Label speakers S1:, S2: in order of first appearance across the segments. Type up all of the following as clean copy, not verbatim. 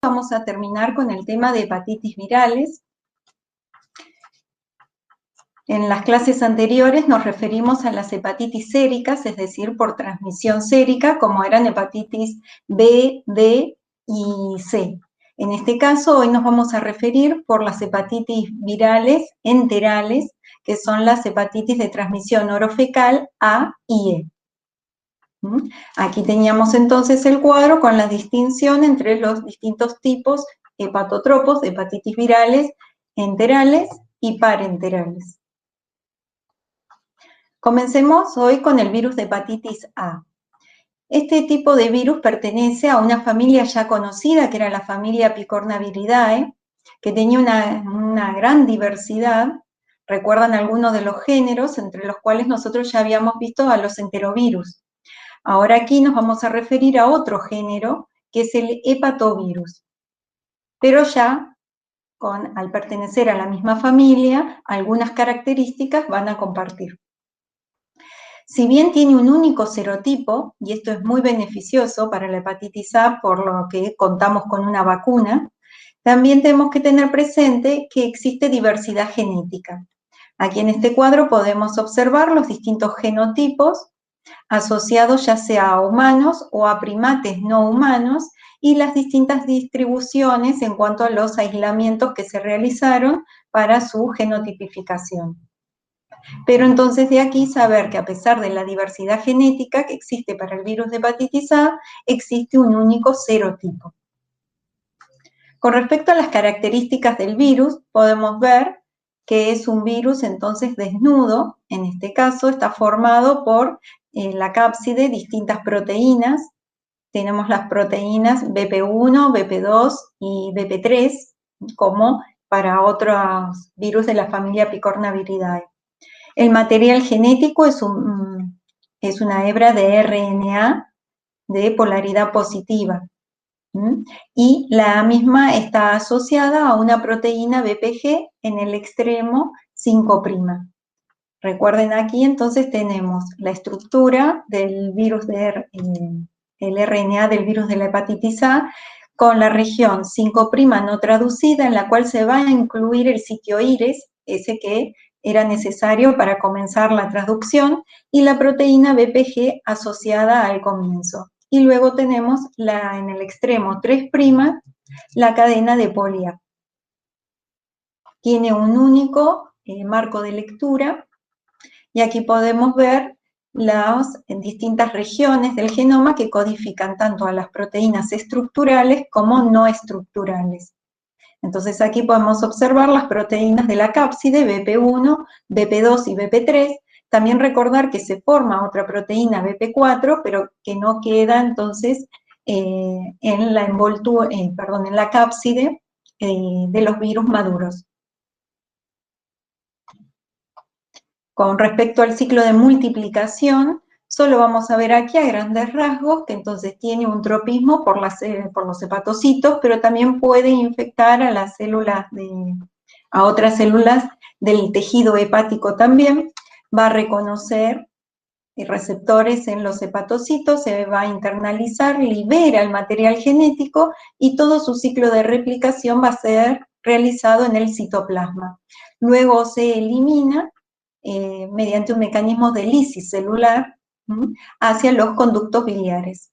S1: vamos a terminar con el tema de hepatitis virales. En las clases anteriores nos referimos a las hepatitis séricas, es decir, por transmisión sérica, como eran hepatitis B, D y C. En este caso, hoy nos vamos a referir por las hepatitis virales enterales, que son las hepatitis de transmisión orofecal A y E. Aquí teníamos entonces el cuadro con la distinción entre los distintos tipos hepatotropos de hepatitis virales enterales y parenterales. Comencemos hoy con el virus de hepatitis A. Este tipo de virus pertenece a una familia ya conocida, que era la familia Picornaviridae, que tenía una gran diversidad. Recuerdan algunos de los géneros, entre los cuales nosotros ya habíamos visto a los enterovirus. Ahora aquí nos vamos a referir a otro género, que es el hepatovirus. Pero ya, al pertenecer a la misma familia, algunas características van a compartir. Si bien tiene un único serotipo, y esto es muy beneficioso para la hepatitis A, por lo que contamos con una vacuna, también tenemos que tener presente que existe diversidad genética. Aquí en este cuadro podemos observar los distintos genotipos asociados ya sea a humanos o a primates no humanos y las distintas distribuciones en cuanto a los aislamientos que se realizaron para su genotipificación. Pero entonces de aquí saber que a pesar de la diversidad genética que existe para el virus de hepatitis A, existe un único serotipo. Con respecto a las características del virus, podemos ver que es un virus entonces desnudo. En este caso está formado por la cápside distintas proteínas. Tenemos las proteínas BP1, BP2 y BP3, como para otros virus de la familia Picornaviridae. El material genético es una hebra de RNA de polaridad positiva. Y la misma está asociada a una proteína BPG en el extremo 5'. Recuerden aquí entonces tenemos la estructura del virus el RNA del virus de la hepatitis A con la región 5' no traducida, en la cual se va a incluir el sitio IRES, ese que era necesario para comenzar la traducción, y la proteína BPG asociada al comienzo. Y luego tenemos en el extremo 3', la cadena de polia. Tiene un único marco de lectura, y aquí podemos ver las distintas regiones del genoma que codifican tanto a las proteínas estructurales como no estructurales. Entonces aquí podemos observar las proteínas de la cápside, BP1, BP2 y BP3. También recordar que se forma otra proteína, BP4, pero que no queda entonces en la cápside de los virus maduros. Con respecto al ciclo de multiplicación, solo vamos a ver aquí a grandes rasgos que entonces tiene un tropismo por los hepatocitos, pero también puede infectar a las células a otras células del tejido hepático también. Va a reconocer receptores en los hepatocitos, se va a internalizar, libera el material genético y todo su ciclo de replicación va a ser realizado en el citoplasma. Luego se elimina mediante un mecanismo de lisis celular hacia los conductos biliares.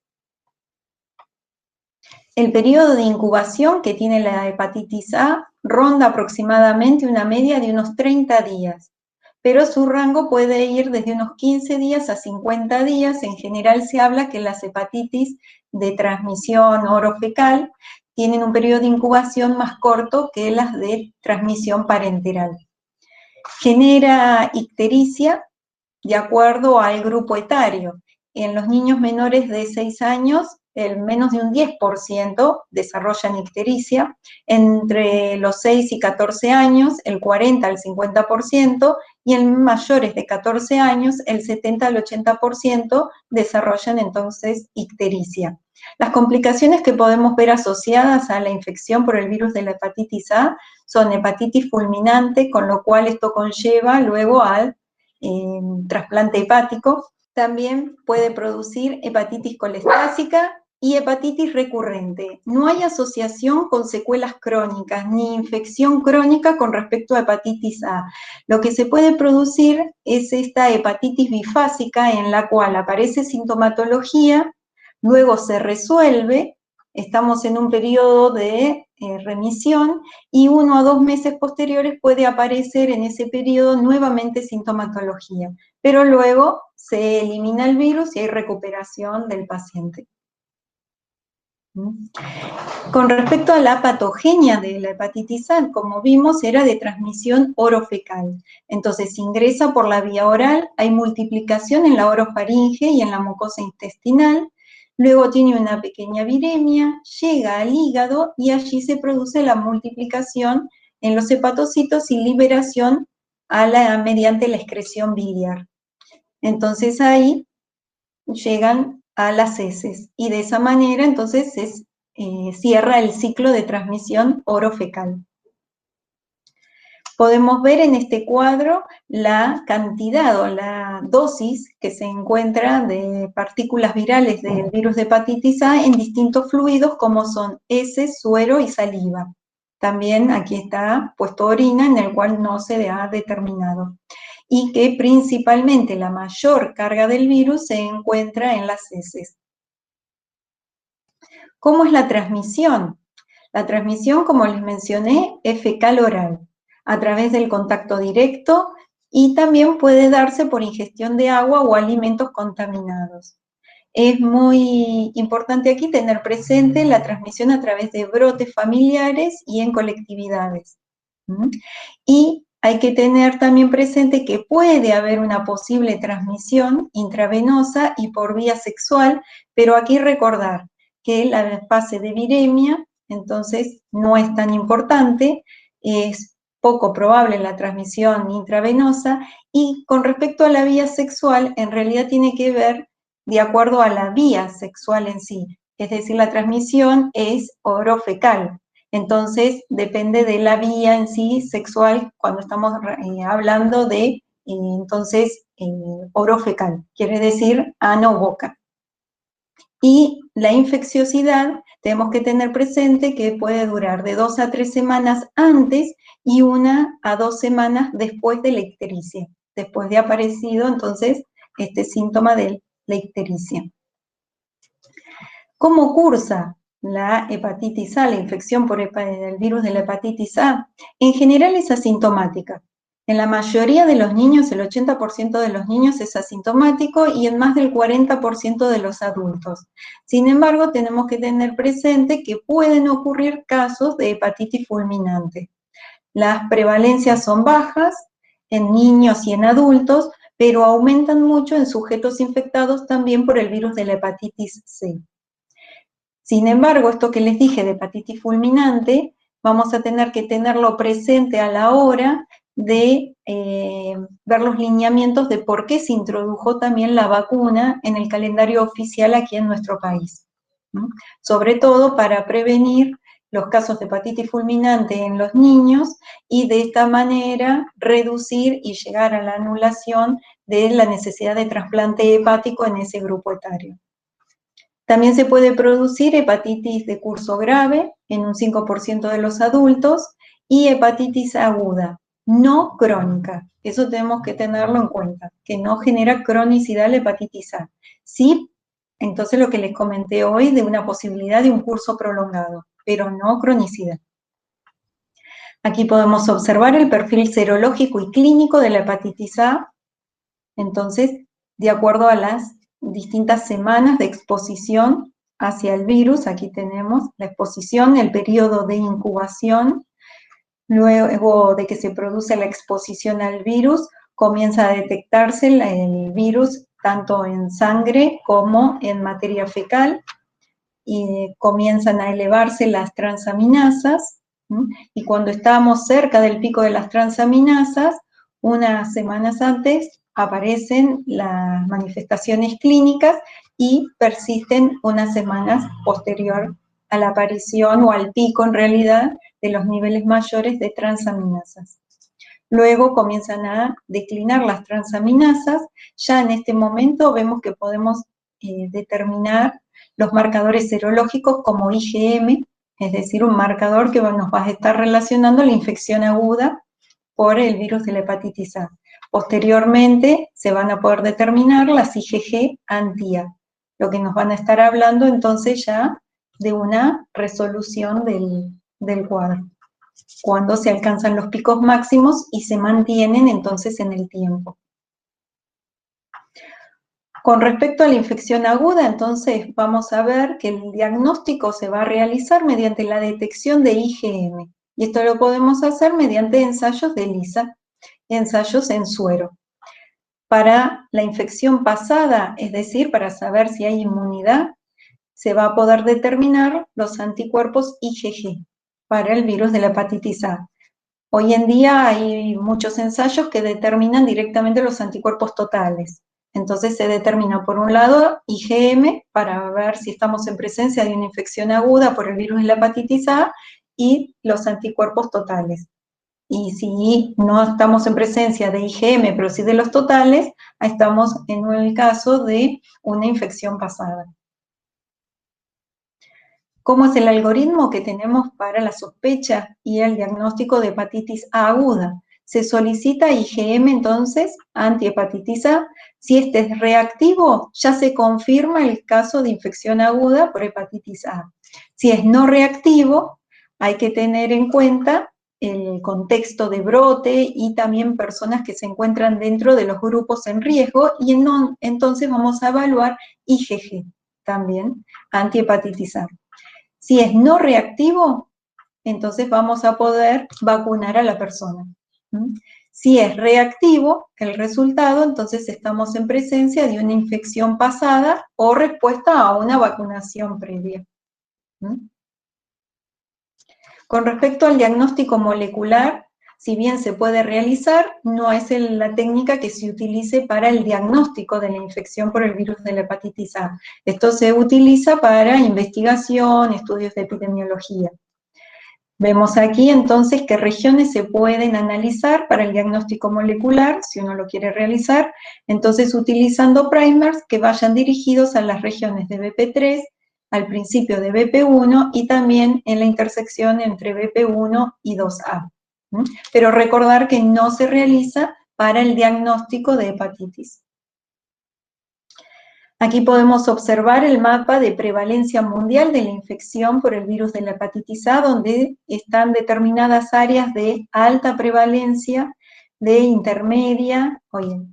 S1: El periodo de incubación que tiene la hepatitis A ronda aproximadamente una media de unos 30 días, pero su rango puede ir desde unos 15 días a 50 días. En general se habla que las hepatitis de transmisión orofecal tienen un periodo de incubación más corto que las de transmisión parenteral. Genera ictericia de acuerdo al grupo etario. En los niños menores de 6 años, menos de un 10% desarrollan ictericia. Entre los 6 y 14 años, el 40 al 50%, y en mayores de 14 años, el 70 al 80% desarrollan entonces ictericia. Las complicaciones que podemos ver asociadas a la infección por el virus de la hepatitis A son hepatitis fulminante, con lo cual esto conlleva luego al trasplante hepático. También puede producir hepatitis colestásica y hepatitis recurrente. No hay asociación con secuelas crónicas ni infección crónica con respecto a hepatitis A. Lo que se puede producir es esta hepatitis bifásica en la cual aparece sintomatología, luego se resuelve, estamos en un periodo de remisión y 1 a 2 meses posteriores puede aparecer en ese periodo nuevamente sintomatología, pero luego se elimina el virus y hay recuperación del paciente. Con respecto a la patogenia de la hepatitis A, como vimos, era de transmisión orofecal. Entonces ingresa por la vía oral, hay multiplicación en la orofaringe y en la mucosa intestinal, luego tiene una pequeña viremia, llega al hígado y allí se produce la multiplicación en los hepatocitos y liberación mediante la excreción biliar. Entonces ahí llegan a las heces y de esa manera entonces se cierra el ciclo de transmisión orofecal. Podemos ver en este cuadro la cantidad o la dosis que se encuentra de partículas virales del virus de hepatitis A en distintos fluidos como son heces, suero y saliva. También aquí está puesto orina en el cual no se ha determinado. Y que principalmente la mayor carga del virus se encuentra en las heces. ¿Cómo es la transmisión? La transmisión, como les mencioné, es fecal-oral, a través del contacto directo y también puede darse por ingestión de agua o alimentos contaminados. Es muy importante aquí tener presente la transmisión a través de brotes familiares y en colectividades. Y hay que tener también presente que puede haber una posible transmisión intravenosa y por vía sexual, pero aquí recordar que la fase de viremia, entonces, no es tan importante, es poco probable la transmisión intravenosa, y con respecto a la vía sexual, en realidad tiene que ver de acuerdo a la vía sexual en sí, es decir, la transmisión es orofecal. Entonces, depende de la vía en sí sexual cuando estamos hablando de, orofecal, quiere decir ano-boca. Y la infecciosidad, tenemos que tener presente que puede durar de 2 a 3 semanas antes y 1 a 2 semanas después de la ictericia, después de aparecido, entonces, este síntoma de la ictericia. ¿Cómo cursa la hepatitis A, la infección por el virus de la hepatitis A? En general es asintomática. En la mayoría de los niños, el 80% de los niños es asintomático y en más del 40% de los adultos. Sin embargo, tenemos que tener presente que pueden ocurrir casos de hepatitis fulminante. Las prevalencias son bajas en niños y en adultos, pero aumentan mucho en sujetos infectados también por el virus de la hepatitis C. Sin embargo, esto que les dije de hepatitis fulminante, vamos a tener que tenerlo presente a la hora de ver los lineamientos de por qué se introdujo también la vacuna en el calendario oficial aquí en nuestro país. Sobre todo para prevenir los casos de hepatitis fulminante en los niños y de esta manera reducir y llegar a la anulación de la necesidad de trasplante hepático en ese grupo etario. También se puede producir hepatitis de curso grave en un 5% de los adultos y hepatitis aguda, no crónica. Eso tenemos que tenerlo en cuenta, que no genera cronicidad la hepatitis A. Sí, entonces lo que les comenté hoy de una posibilidad de un curso prolongado, pero no cronicidad. Aquí podemos observar el perfil serológico y clínico de la hepatitis A. Entonces, de acuerdo a las distintas semanas de exposición hacia el virus, aquí tenemos la exposición, el periodo de incubación, luego de que se produce la exposición al virus, comienza a detectarse el virus tanto en sangre como en materia fecal, y comienzan a elevarse las transaminasas, y cuando estamos cerca del pico de las transaminasas, unas semanas antes aparecen las manifestaciones clínicas y persisten unas semanas posterior a la aparición o al pico en realidad de los niveles mayores de transaminasas. Luego comienzan a declinar las transaminasas, ya en este momento vemos que podemos determinar los marcadores serológicos como IgM, es decir, un marcador que nos va a estar relacionando la infección aguda por el virus de la hepatitis A. Posteriormente se van a poder determinar las IgG anti-A, lo que nos van a estar hablando entonces ya de una resolución del cuadro, cuando se alcanzan los picos máximos y se mantienen entonces en el tiempo. Con respecto a la infección aguda, entonces vamos a ver que el diagnóstico se va a realizar mediante la detección de IgM, y esto lo podemos hacer mediante ensayos de ELISA, ensayos en suero. Para la infección pasada, es decir, para saber si hay inmunidad, se va a poder determinar los anticuerpos IgG para el virus de la hepatitis A. Hoy en día hay muchos ensayos que determinan directamente los anticuerpos totales. Entonces se determina por un lado IgM para ver si estamos en presencia de una infección aguda por el virus de la hepatitis A y los anticuerpos totales. Y si no estamos en presencia de IgM, pero sí de los totales, estamos en el caso de una infección pasada. ¿Cómo es el algoritmo que tenemos para la sospecha y el diagnóstico de hepatitis A aguda? Se solicita IgM entonces, antihepatitis A. Si este es reactivo, ya se confirma el caso de infección aguda por hepatitis A. Si es no reactivo, hay que tener en cuenta el contexto de brote y también personas que se encuentran dentro de los grupos en riesgo, y entonces vamos a evaluar IgG también, antihepatitis A. Si es no reactivo, entonces vamos a poder vacunar a la persona. Si es reactivo el resultado, entonces estamos en presencia de una infección pasada o respuesta a una vacunación previa. Con respecto al diagnóstico molecular, si bien se puede realizar, no es la técnica que se utilice para el diagnóstico de la infección por el virus de la hepatitis A. Esto se utiliza para investigación, estudios de epidemiología. Vemos aquí entonces qué regiones se pueden analizar para el diagnóstico molecular, si uno lo quiere realizar, entonces utilizando primers que vayan dirigidos a las regiones de BP3, al principio de BP1 y también en la intersección entre BP1 y 2A. Pero recordar que no se realiza para el diagnóstico de hepatitis. Aquí podemos observar el mapa de prevalencia mundial de la infección por el virus de la hepatitis A, donde están determinadas áreas de alta prevalencia, de intermedia,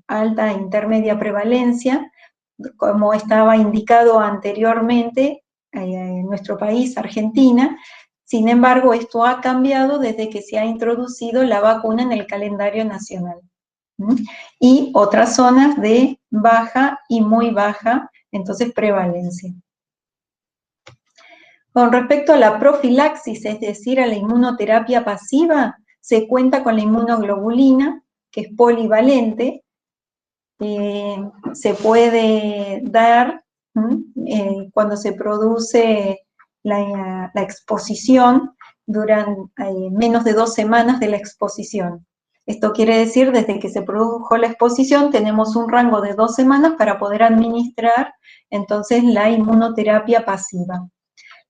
S1: alta e intermedia prevalencia, como estaba indicado anteriormente en nuestro país, Argentina. Sin embargo, esto ha cambiado desde que se ha introducido la vacuna en el calendario nacional. Y otras zonas de baja y muy baja, entonces prevalencia. Con respecto a la profilaxis, es decir, a la inmunoterapia pasiva, se cuenta con la inmunoglobulina, que es polivalente, se puede dar cuando se produce la exposición durante menos de 2 semanas de la exposición. Esto quiere decir, desde que se produjo la exposición, tenemos un rango de 2 semanas para poder administrar entonces la inmunoterapia pasiva.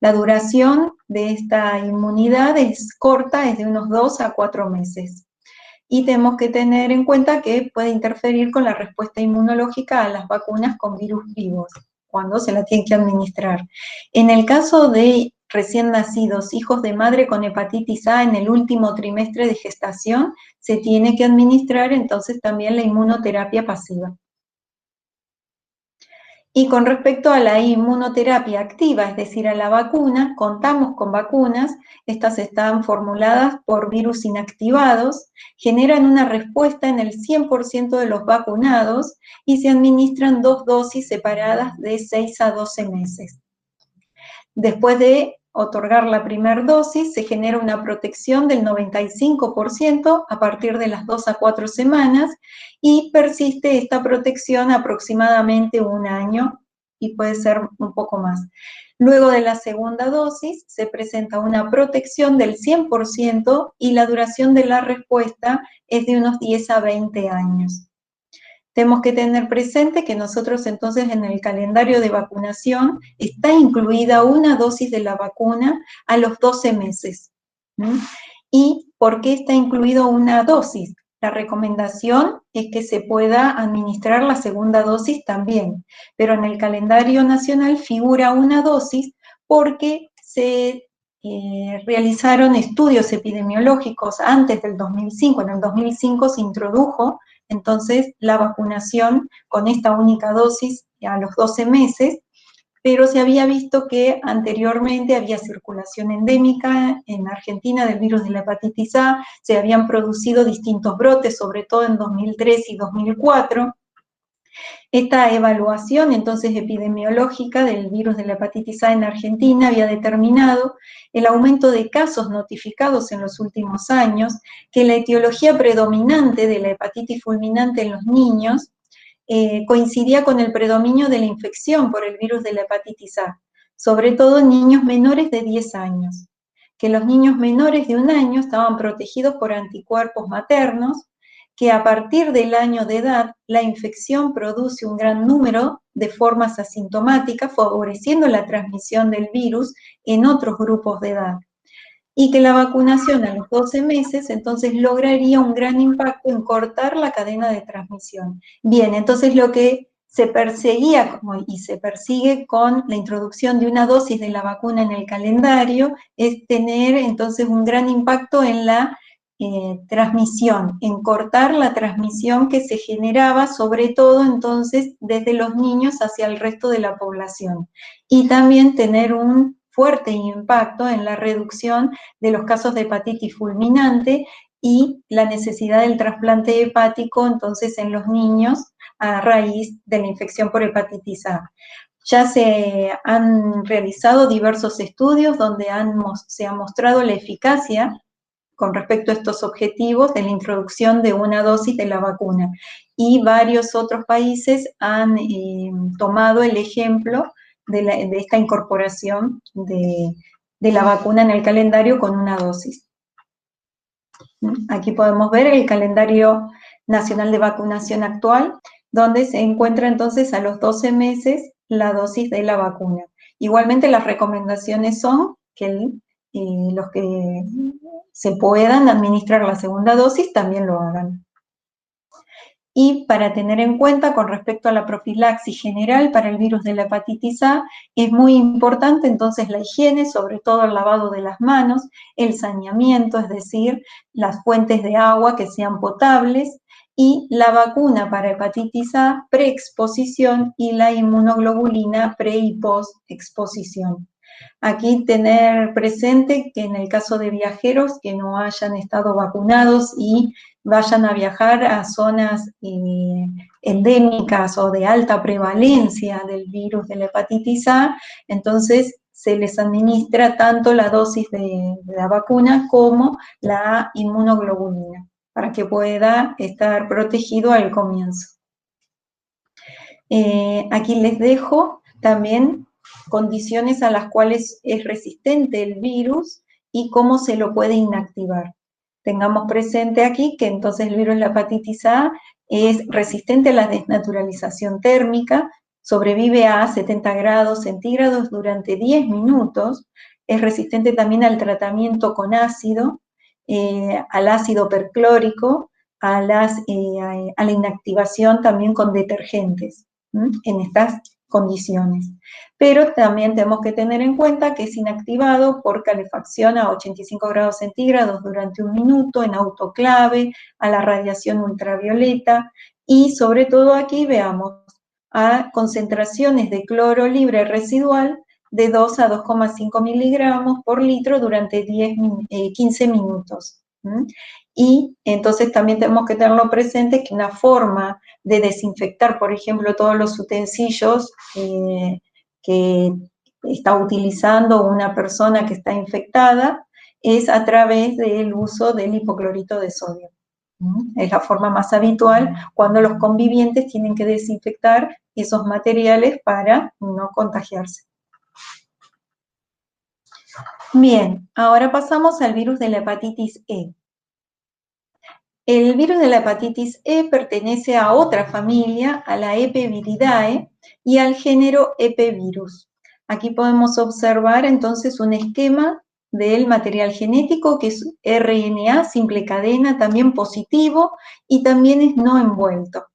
S1: La duración de esta inmunidad es corta, es de unos 2 a 4 meses. Y tenemos que tener en cuenta que puede interferir con la respuesta inmunológica a las vacunas con virus vivos, cuando se la tienen que administrar. En el caso de recién nacidos, hijos de madre con hepatitis A en el último trimestre de gestación, se tiene que administrar entonces también la inmunoterapia pasiva. Y con respecto a la inmunoterapia activa, es decir, a la vacuna, contamos con vacunas. Estas están formuladas por virus inactivados, generan una respuesta en el 100% de los vacunados y se administran 2 dosis separadas de 6 a 12 meses. Después de otorgar la primera dosis, se genera una protección del 95% a partir de las 2 a 4 semanas y persiste esta protección aproximadamente 1 año y puede ser un poco más. Luego de la segunda dosis se presenta una protección del 100% y la duración de la respuesta es de unos 10 a 20 años. tenemos que tener presente que nosotros entonces en el calendario de vacunación está incluida una dosis de la vacuna a los 12 meses. ¿Y por qué está incluido una dosis? La recomendación es que se pueda administrar la segunda dosis también, pero en el calendario nacional figura una dosis porque se realizaron estudios epidemiológicos antes del 2005. En el 2005 se introdujo entonces la vacunación con esta única dosis a los 12 meses, pero se había visto que anteriormente había circulación endémica en Argentina del virus de la hepatitis A, se habían producido distintos brotes, sobre todo en 2003 y 2004. Esta evaluación entonces epidemiológica del virus de la hepatitis A en Argentina había determinado el aumento de casos notificados en los últimos años, que la etiología predominante de la hepatitis fulminante en los niños coincidía con el predominio de la infección por el virus de la hepatitis A, sobre todo en niños menores de 10 años, que los niños menores de 1 año estaban protegidos por anticuerpos maternos, que a partir del año de edad la infección produce un gran número de formas asintomáticas, favoreciendo la transmisión del virus en otros grupos de edad, y que la vacunación a los 12 meses entonces lograría un gran impacto en cortar la cadena de transmisión. Bien, entonces lo que se perseguía y se persigue con la introducción de una dosis de la vacuna en el calendario es tener entonces un gran impacto en la transmisión, en cortar la transmisión que se generaba sobre todo entonces desde los niños hacia el resto de la población, y también tener un fuerte impacto en la reducción de los casos de hepatitis fulminante y la necesidad del trasplante hepático entonces en los niños a raíz de la infección por hepatitis A. Ya se han realizado diversos estudios donde se ha mostrado la eficacia con respecto a estos objetivos de la introducción de una dosis de la vacuna. Y varios otros países han tomado el ejemplo de esta incorporación de la vacuna en el calendario con una dosis. Aquí podemos ver el calendario nacional de vacunación actual, donde se encuentra entonces a los 12 meses la dosis de la vacuna. Igualmente las recomendaciones son que los que se puedan administrar la segunda dosis también lo hagan. Y para tener en cuenta con respecto a la profilaxis general para el virus de la hepatitis A, es muy importante entonces la higiene, sobre todo el lavado de las manos, el saneamiento, es decir, las fuentes de agua que sean potables, y la vacuna para hepatitis A preexposición y la inmunoglobulina pre y post-exposición. Aquí tener presente que en el caso de viajeros que no hayan estado vacunados y vayan a viajar a zonas endémicas o de alta prevalencia del virus de la hepatitis A, entonces se les administra tanto la dosis de la vacuna como la inmunoglobulina, para que pueda estar protegido al comienzo. Aquí les dejo también condiciones a las cuales es resistente el virus y cómo se lo puede inactivar. Tengamos presente aquí que entonces el virus de la hepatitis A es resistente a la desnaturalización térmica, sobrevive a 70 grados centígrados durante 10 minutos, es resistente también al tratamiento con ácido, al ácido perclórico, a la inactivación también con detergentes en estas condiciones. Pero también tenemos que tener en cuenta que es inactivado por calefacción a 85 grados centígrados durante 1 minuto, en autoclave, a la radiación ultravioleta, y sobre todo aquí veamos a concentraciones de cloro libre residual de 2 a 2,5 miligramos por litro durante 15 minutos. Y entonces también tenemos que tenerlo presente que una forma de desinfectar, por ejemplo, todos los utensilios que está utilizando una persona que está infectada, es a través del uso del hipoclorito de sodio. Es la forma más habitual cuando los convivientes tienen que desinfectar esos materiales para no contagiarse. Bien, ahora pasamos al virus de la hepatitis E. El virus de la hepatitis E pertenece a otra familia, a la Epeviridae, y al género Epevirus. Aquí podemos observar entonces un esquema del material genético' que es RNA, simple cadena, también positivo, y también es no envuelto.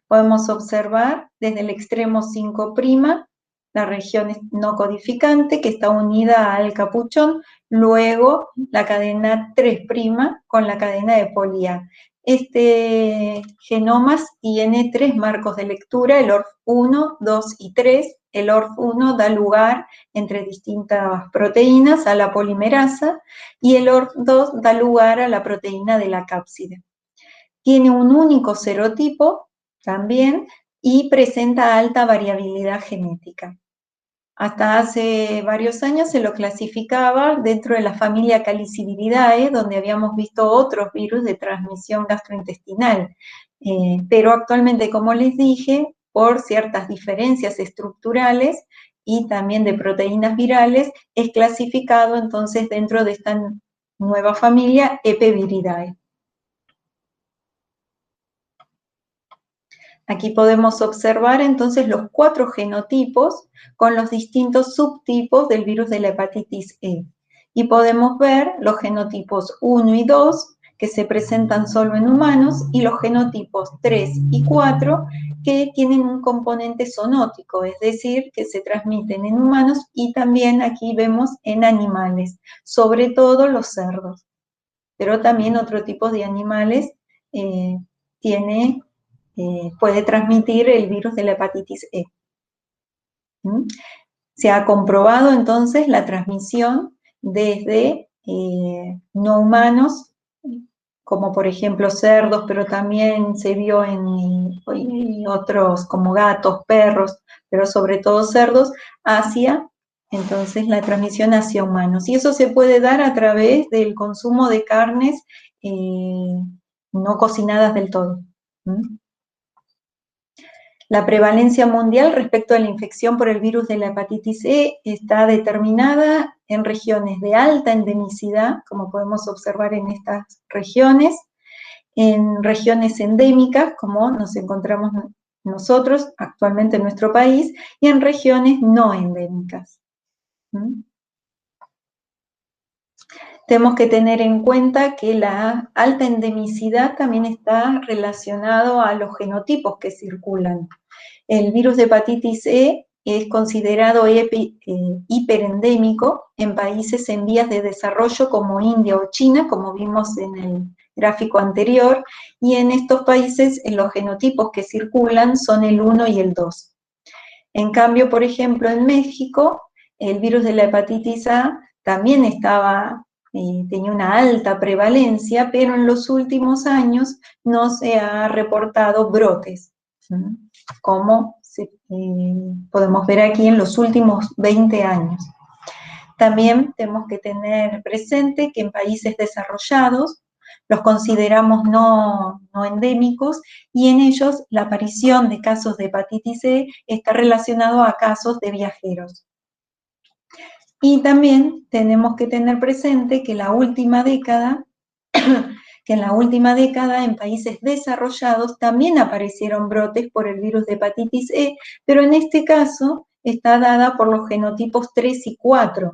S1: Podemos observar desde el extremo 5', la región no codificante, que está unida al capuchón, luego la cadena 3' con la cadena de poli A. Este genoma tiene 3 marcos de lectura, el ORF1, 2 y 3. El ORF1 da lugar entre distintas proteínas a la polimerasa y el ORF2 da lugar a la proteína de la cápside. Tiene un único serotipo también y presenta alta variabilidad genética. Hasta hace varios años se lo clasificaba dentro de la familia Caliciviridae, donde habíamos visto otros virus de transmisión gastrointestinal. Pero actualmente, como les dije, por ciertas diferencias estructurales y también de proteínas virales, es clasificado entonces dentro de esta nueva familia Epeviridae. Aquí podemos observar entonces los 4 genotipos con los distintos subtipos del virus de la hepatitis E. Y podemos ver los genotipos 1 y 2, que se presentan solo en humanos, y los genotipos 3 y 4, que tienen un componente zoonótico, es decir, que se transmiten en humanos y también aquí vemos en animales, sobre todo los cerdos. Pero también otro tipo de animales puede transmitir el virus de la hepatitis E. Se ha comprobado entonces la transmisión desde no humanos, como por ejemplo cerdos, pero también se vio en otros como gatos, perros, pero sobre todo cerdos, hacia entonces la transmisión hacia humanos. Y eso se puede dar a través del consumo de carnes no cocinadas del todo. La prevalencia mundial respecto a la infección por el virus de la hepatitis E está determinada en regiones de alta endemicidad, como podemos observar en estas regiones, en regiones endémicas, como nos encontramos nosotros actualmente en nuestro país, y en regiones no endémicas. Tenemos que tener en cuenta que la alta endemicidad también está relacionado a los genotipos que circulan. El virus de hepatitis E es considerado hiperendémico en países en vías de desarrollo como India o China, como vimos en el gráfico anterior, y en estos países los genotipos que circulan son el 1 y el 2. En cambio, por ejemplo, en México, el virus de la hepatitis A también tenía una alta prevalencia, pero en los últimos años no se ha reportado brotes, como podemos ver aquí en los últimos 20 años. También tenemos que tener presente que en países desarrollados los consideramos no endémicos, y en ellos la aparición de casos de hepatitis C está relacionado a casos de viajeros. Y también tenemos que tener presente que en la última década en países desarrollados también aparecieron brotes por el virus de hepatitis E, pero en este caso está dada por los genotipos 3 y 4,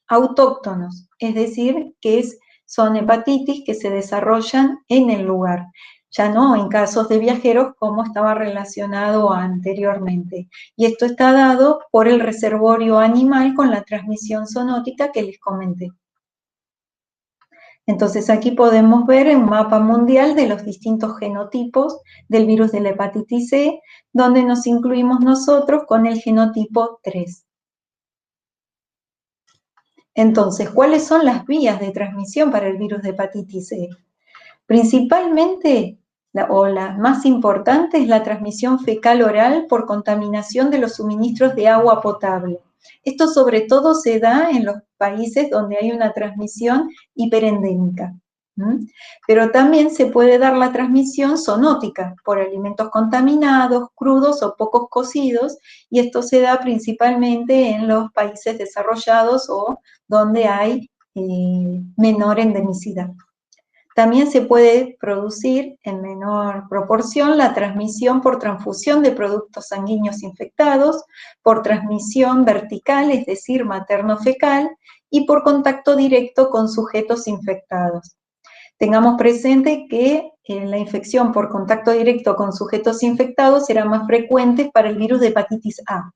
S1: autóctonos, es decir, que son hepatitis que se desarrollan en el lugar, ya no en casos de viajeros como estaba relacionado anteriormente. Y esto está dado por el reservorio animal con la transmisión zoonótica que les comenté. Entonces aquí podemos ver un mapa mundial de los distintos genotipos del virus de la hepatitis C, donde nos incluimos nosotros con el genotipo 3. Entonces, ¿cuáles son las vías de transmisión para el virus de hepatitis C? Principalmente, la más importante, es la transmisión fecal-oral por contaminación de los suministros de agua potable. Esto sobre todo se da en los países donde hay una transmisión hiperendémica. Pero también se puede dar la transmisión zoonótica por alimentos contaminados, crudos o pocos cocidos, y esto se da principalmente en los países desarrollados o donde hay menor endemicidad. También se puede producir en menor proporción la transmisión por transfusión de productos sanguíneos infectados, por transmisión vertical, es decir, materno-fecal, y por contacto directo con sujetos infectados. Tengamos presente que la infección por contacto directo con sujetos infectados será más frecuente para el virus de hepatitis A.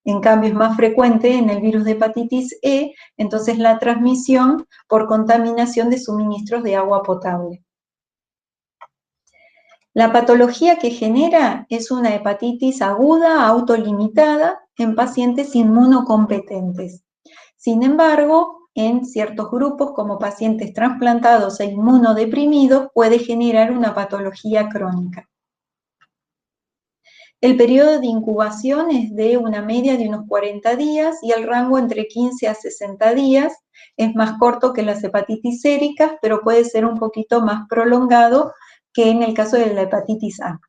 S1: En cambio, es más frecuente en el virus de hepatitis E, entonces la transmisión por contaminación de suministros de agua potable. La patología que genera es una hepatitis aguda autolimitada en pacientes inmunocompetentes. Sin embargo, en ciertos grupos, como pacientes trasplantados e inmunodeprimidos, puede generar una patología crónica. El periodo de incubación es de una media de unos 40 días y el rango entre 15 a 60 días. Es más corto que las hepatitis séricas, pero puede ser un poquito más prolongado que en el caso de la hepatitis A.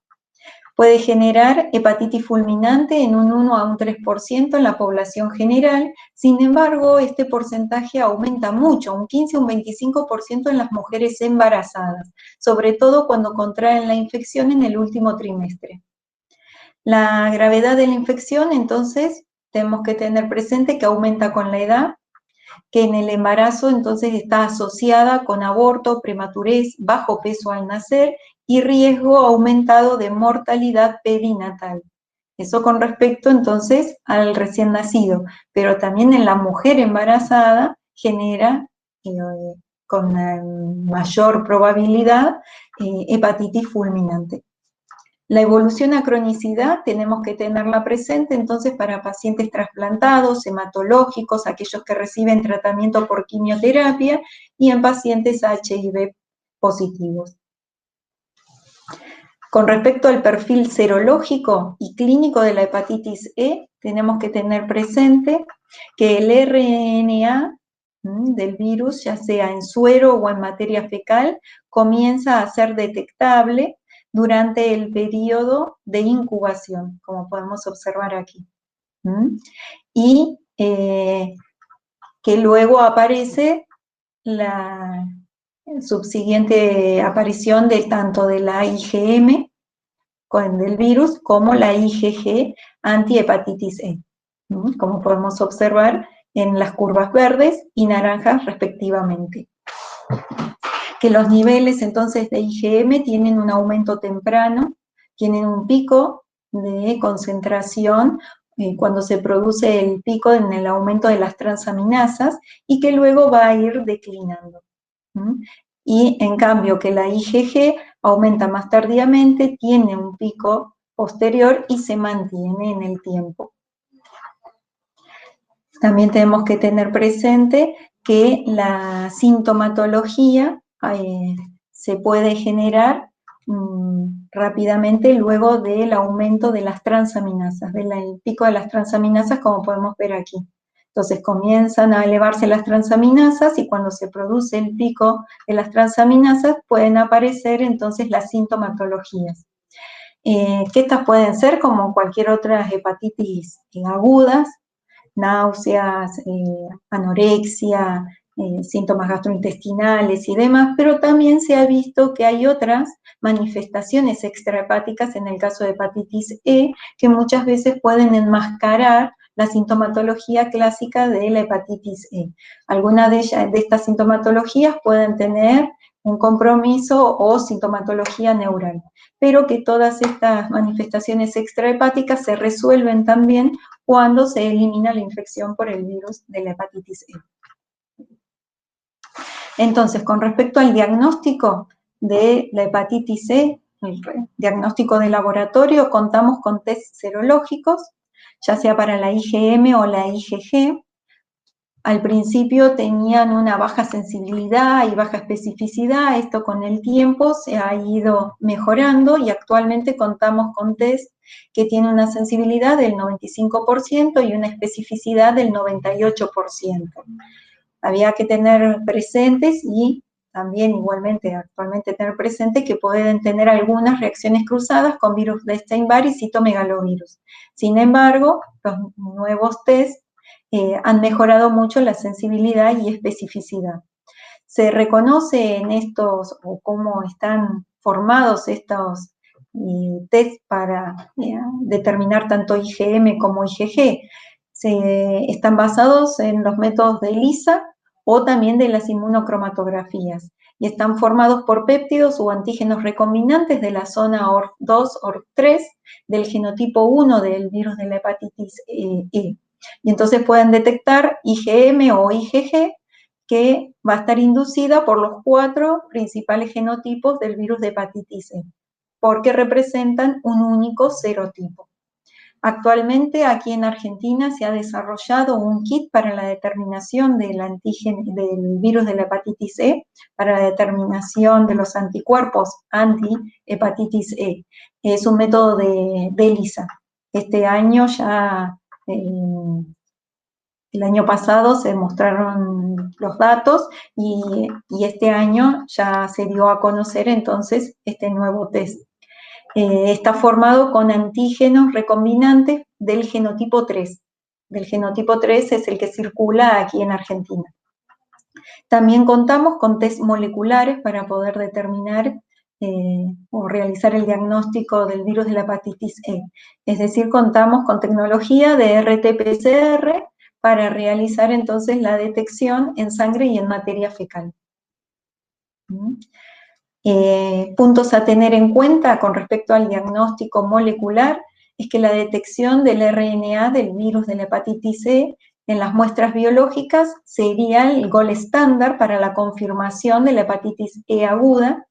S1: Puede generar hepatitis fulminante en un 1 a un 3% en la población general. Sin embargo, este porcentaje aumenta mucho, un 15 a un 25% en las mujeres embarazadas, sobre todo cuando contraen la infección en el último trimestre. La gravedad de la infección, entonces, tenemos que tener presente que aumenta con la edad, que en el embarazo, entonces, está asociada con aborto, prematurez, bajo peso al nacer y riesgo aumentado de mortalidad perinatal. Eso con respecto, entonces, al recién nacido, pero también en la mujer embarazada genera con mayor probabilidad hepatitis fulminante. La evolución a cronicidad tenemos que tenerla presente entonces para pacientes trasplantados, hematológicos, aquellos que reciben tratamiento por quimioterapia y en pacientes HIV positivos. Con respecto al perfil serológico y clínico de la hepatitis E, tenemos que tener presente que el RNA del virus, ya sea en suero o en materia fecal, comienza a ser detectable durante el periodo de incubación, como podemos observar aquí. Y que luego aparece la subsiguiente aparición de tanto de la IgM del virus como la IgG antihepatitis E, como podemos observar en las curvas verdes y naranjas respectivamente. Que los niveles entonces de IgM tienen un aumento temprano, tienen un pico de concentración cuando se produce el pico en el aumento de las transaminasas y que luego va a ir declinando. Y en cambio que la IgG aumenta más tardíamente, tiene un pico posterior y se mantiene en el tiempo. También tenemos que tener presente que la sintomatología se puede generar rápidamente luego del aumento de las transaminasas, del pico de las transaminasas, como podemos ver aquí. Entonces comienzan a elevarse las transaminasas y cuando se produce el pico de las transaminasas pueden aparecer entonces las sintomatologías. Que estas pueden ser como cualquier otra hepatitis agudas, náuseas, anorexia, síntomas gastrointestinales y demás, pero también se ha visto que hay otras manifestaciones extrahepáticas en el caso de hepatitis E que muchas veces pueden enmascarar la sintomatología clásica de la hepatitis E. Algunas de estas sintomatologías pueden tener un compromiso o sintomatología neural, pero que todas estas manifestaciones extrahepáticas se resuelven también cuando se elimina la infección por el virus de la hepatitis E. Entonces, con respecto al diagnóstico de la hepatitis E, el diagnóstico de laboratorio, contamos con test serológicos, ya sea para la IgM o la IgG. Al principio tenían una baja sensibilidad y baja especificidad, esto con el tiempo se ha ido mejorando y actualmente contamos con test que tienen una sensibilidad del 95% y una especificidad del 98%. Había que tener presentes y también igualmente actualmente tener presente que pueden tener algunas reacciones cruzadas con virus de Epstein-Barr y citomegalovirus. Sin embargo, los nuevos test han mejorado mucho la sensibilidad y especificidad. Se reconoce en estos, o cómo están formados estos test para determinar tanto IgM como IgG. Están basados en los métodos de ELISA o también de las inmunocromatografías, y están formados por péptidos o antígenos recombinantes de la zona ORF2, ORF3, del genotipo 1 del virus de la hepatitis E. Y entonces pueden detectar IgM o IgG, que va a estar inducida por los 4 principales genotipos del virus de hepatitis E, porque representan un único serotipo. Actualmente aquí en Argentina se ha desarrollado un kit para la determinación del virus de la hepatitis E, para la determinación de los anticuerpos anti-hepatitis E. Es un método de ELISA. Este año ya, el año pasado se mostraron los datos y este año ya se dio a conocer entonces este nuevo test. Está formado con antígenos recombinantes del genotipo 3. Del genotipo 3 es el que circula aquí en Argentina. También contamos con test moleculares para poder determinar o realizar el diagnóstico del virus de la hepatitis E. Es decir, contamos con tecnología de RT-PCR para realizar entonces la detección en sangre y en materia fecal. Puntos a tener en cuenta con respecto al diagnóstico molecular es que la detección del RNA del virus de la hepatitis E en las muestras biológicas sería el gold estándar para la confirmación de la hepatitis E aguda.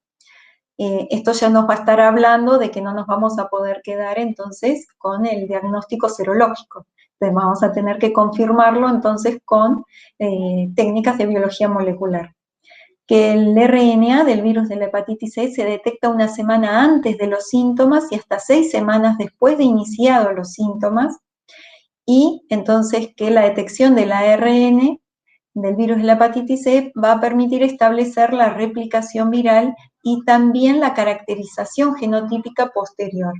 S1: Esto ya nos va a estar hablando de que no nos vamos a poder quedar entonces con el diagnóstico serológico. Entonces vamos a tener que confirmarlo entonces con técnicas de biología molecular. Que el RNA del virus de la hepatitis E se detecta una semana antes de los síntomas y hasta 6 semanas después de iniciados los síntomas, y entonces que la detección del ARN del virus de la hepatitis E va a permitir establecer la replicación viral y también la caracterización genotípica posterior,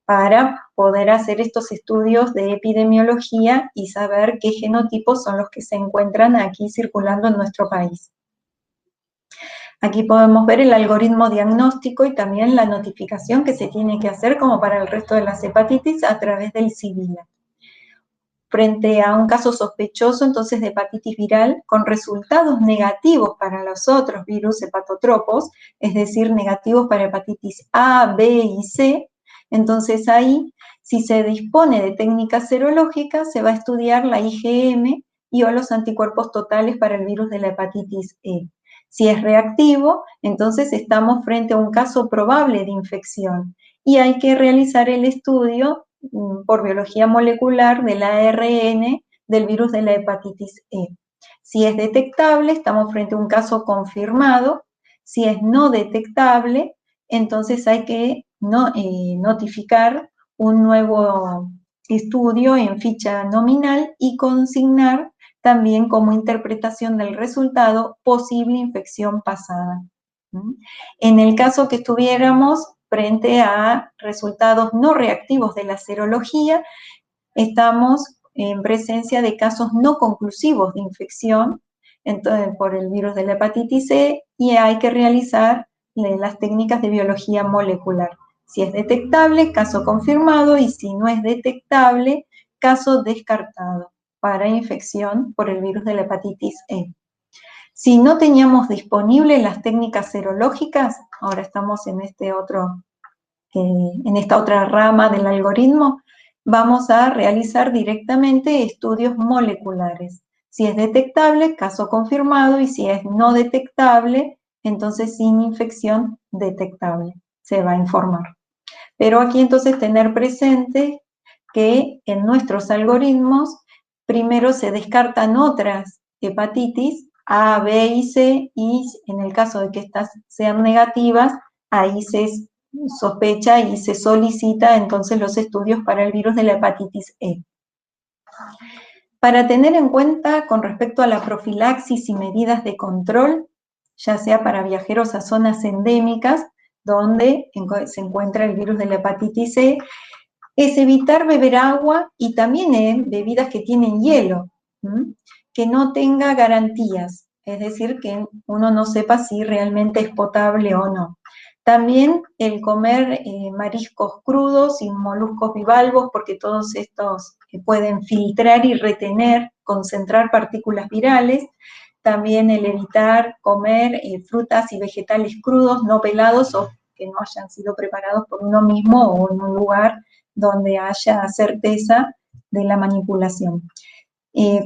S1: para poder hacer estos estudios de epidemiología y saber qué genotipos son los que se encuentran aquí circulando en nuestro país. Aquí podemos ver el algoritmo diagnóstico y también la notificación que se tiene que hacer, como para el resto de las hepatitis, a través del CIVILA. Frente a un caso sospechoso, entonces, de hepatitis viral, con resultados negativos para los otros virus hepatotropos, es decir, negativos para hepatitis A, B y C, entonces ahí, si se dispone de técnicas serológicas, se va a estudiar la IgM y o los anticuerpos totales para el virus de la hepatitis E. Si es reactivo, entonces estamos frente a un caso probable de infección y hay que realizar el estudio por biología molecular del ARN del virus de la hepatitis E. Si es detectable, estamos frente a un caso confirmado. Si es no detectable, entonces hay que notificar un nuevo estudio en ficha nominal y consignar también como interpretación del resultado posible infección pasada. En el caso que estuviéramos frente a resultados no reactivos de la serología, estamos en presencia de casos no conclusivos de infección por el virus de la hepatitis C, y hay que realizar las técnicas de biología molecular. Si es detectable, caso confirmado, y si no es detectable, caso descartado para infección por el virus de la hepatitis E. Si no teníamos disponibles las técnicas serológicas, ahora estamos en esta otra rama del algoritmo, vamos a realizar directamente estudios moleculares. Si es detectable, caso confirmado, y si es no detectable, entonces sin infección detectable, se va a informar. Pero aquí entonces tener presente que en nuestros algoritmos primero se descartan otras hepatitis A, B y C, y en el caso de que estas sean negativas, ahí se sospecha y se solicita entonces los estudios para el virus de la hepatitis E. Para tener en cuenta con respecto a la profilaxis y medidas de control, ya sea para viajeros a zonas endémicas donde se encuentra el virus de la hepatitis E, es evitar beber agua y también bebidas que tienen hielo, que no tenga garantías. es decir, que uno no sepa si realmente es potable o no. También el comer mariscos crudos y moluscos bivalvos, porque todos estos pueden filtrar y retener, concentrar partículas virales. También el evitar comer frutas y vegetales crudos, no pelados o que no hayan sido preparados por uno mismo o en un lugar donde haya certeza de la manipulación.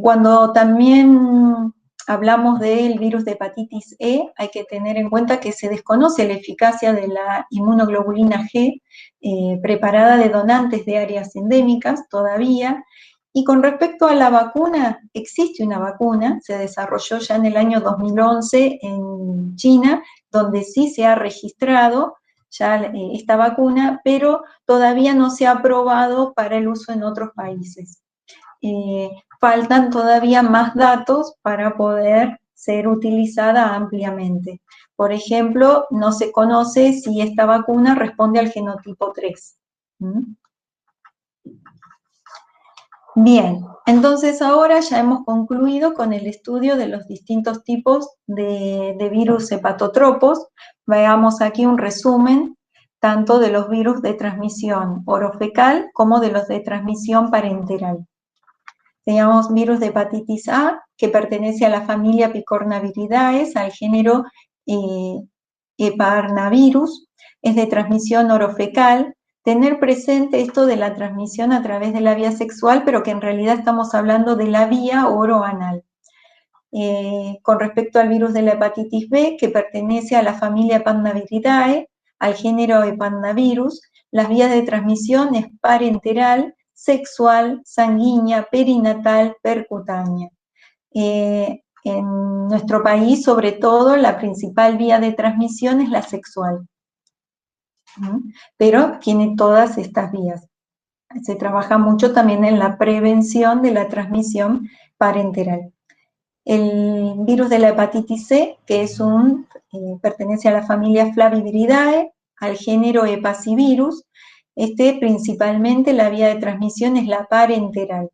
S1: Cuando también hablamos del virus de hepatitis E, hay que tener en cuenta que se desconoce la eficacia de la inmunoglobulina G preparada de donantes de áreas endémicas todavía. Y con respecto a la vacuna, existe una vacuna, se desarrolló ya en el año 2011 en China, donde sí se ha registrado ya esta vacuna, pero todavía no se ha aprobado para el uso en otros países. Faltan todavía más datos para poder ser utilizada ampliamente. Por ejemplo, no se conoce si esta vacuna responde al genotipo 3. Bien, entonces ahora ya hemos concluido con el estudio de los distintos tipos de virus hepatotropos. Veamos aquí un resumen tanto de los virus de transmisión orofecal como de los de transmisión parenteral. Teníamos virus de hepatitis A, que pertenece a la familia Picornaviridae, al género Heparnavirus, es de transmisión orofecal. Tener presente esto de la transmisión a través de la vía sexual, pero que en realidad estamos hablando de la vía oroanal. Con respecto al virus de la hepatitis B, que pertenece a la familia Epandaviridae, al género Epandavirus, las vías de transmisión es parenteral, sexual, sanguínea, perinatal, percutánea. En nuestro país, sobre todo, la principal vía de transmisión es la sexual, pero tiene todas estas vías. Se trabaja mucho también en la prevención de la transmisión parenteral. El virus de la hepatitis C, que es pertenece a la familia Flaviviridae, al género Hepacivirus. Principalmente la vía de transmisión es la parenteral.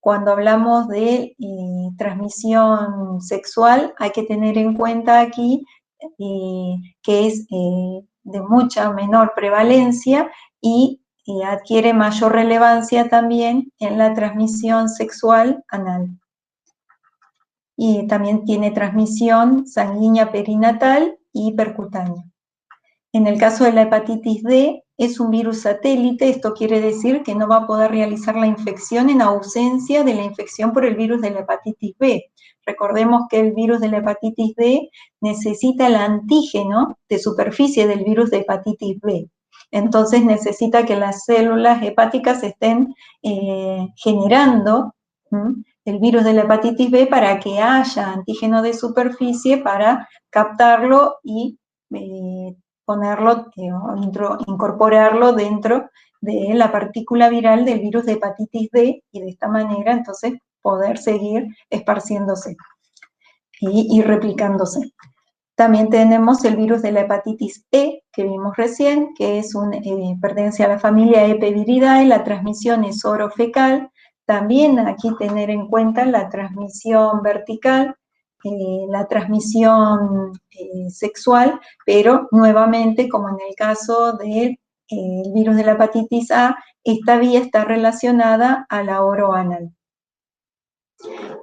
S1: Cuando hablamos de transmisión sexual, hay que tener en cuenta aquí que es de mucha menor prevalencia y adquiere mayor relevancia también en la transmisión sexual anal. Y también tiene transmisión sanguínea perinatal y percutánea. En el caso de la hepatitis D, es un virus satélite, esto quiere decir que no va a poder realizar la infección en ausencia de la infección por el virus de la hepatitis B. Recordemos que el virus de la hepatitis D necesita el antígeno de superficie del virus de hepatitis B. Entonces necesita que las células hepáticas estén generando el virus de la hepatitis B para que haya antígeno de superficie para captarlo y ponerlo, incorporarlo dentro de la partícula viral del virus de hepatitis D y de esta manera entonces poder seguir esparciéndose y replicándose. También tenemos el virus de la hepatitis E, que vimos recién, que es pertenece a la familia Epeviridae, la transmisión es orofecal. También aquí tener en cuenta la transmisión vertical, la transmisión sexual, pero nuevamente, como en el caso del virus de la hepatitis A, esta vía está relacionada a la oroanal.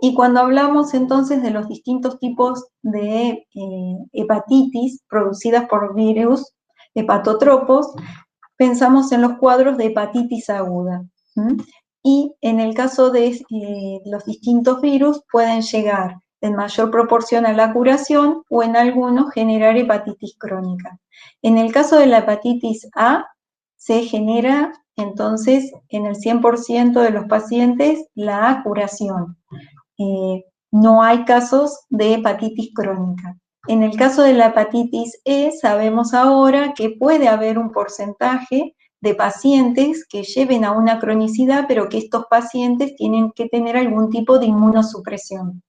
S1: Y cuando hablamos entonces de los distintos tipos de hepatitis producidas por virus hepatotropos, pensamos en los cuadros de hepatitis aguda. Y en el caso de los distintos virus pueden llegar en mayor proporción a la curación o en algunos generar hepatitis crónica. En el caso de la hepatitis A se genera entonces en el 100% de los pacientes la curación. No hay casos de hepatitis crónica. En el caso de la hepatitis E, sabemos ahora que puede haber un porcentaje de pacientes que lleven a una cronicidad, pero que estos pacientes tienen que tener algún tipo de inmunosupresión.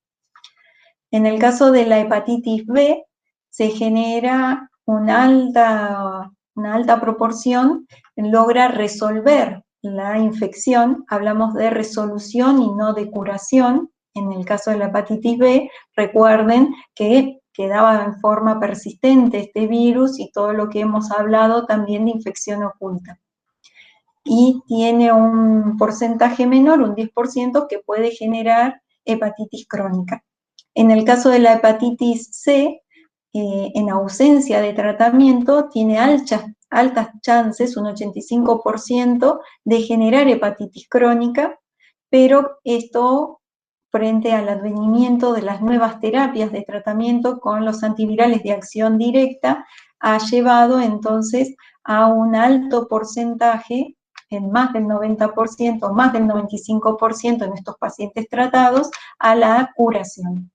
S1: En el caso de la hepatitis B, se genera una alta proporción, logra resolver la infección, hablamos de resolución y no de curación, En el caso de la hepatitis B, recuerden que quedaba en forma persistente este virus y todo lo que hemos hablado también de infección oculta. Y tiene un porcentaje menor, un 10%, que puede generar hepatitis crónica. En el caso de la hepatitis C, en ausencia de tratamiento, tiene altas chances, un 85%, de generar hepatitis crónica, pero esto, frente al advenimiento de las nuevas terapias de tratamiento con los antivirales de acción directa, ha llevado entonces a un alto porcentaje, en más del 90%, más del 95% en estos pacientes tratados, a la curación.